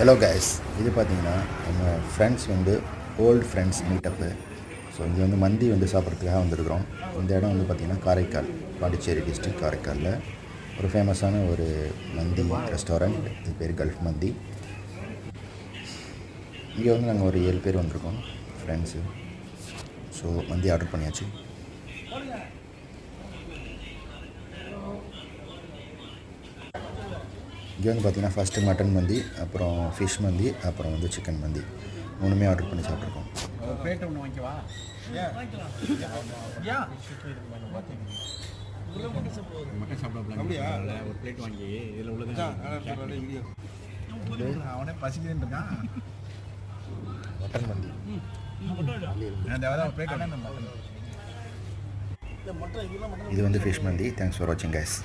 Hello guys, இது பார்த்தீங்கன்னா நம்ம ஃப்ரெண்ட்ஸ் ஓல்டு ஃப்ரெண்ட்ஸ் மீட்டப்பு. ஸோ இங்கே மந்தி சாப்பிட்றதுக்காக வந்திருக்கிறோம். இந்த இடம் பார்த்திங்கன்னா காரைக்கால், பாண்டிச்சேரி டிஸ்ட்ரிக்ட் காரைக்காலில் ஒரு ஃபேமஸான ஒரு மந்தி ரெஸ்டாரண்ட். இது பேர் கல்ஃப் மந்தி. இங்கே நாங்கள் ஒரு 7 பேர் வந்திருக்கோம் ஃப்ரெண்ட்ஸு. ஸோ மந்தி ஆர்டர் பண்ணியாச்சு. இங்கே பார்த்தீங்கன்னா ஃபஸ்ட்டு மட்டன் மந்தி, அப்புறம் ஃபிஷ் மந்தி, அப்புறம் சிக்கன் மந்தி 3மே ஆர்டர் பண்ணி சாப்பிட்ருக்கோம். மட்டன் மந்தி இது ஃபிஷ் மந்தி. தேங்க்ஸ் ஃபார் வாட்சிங் கைஸ்.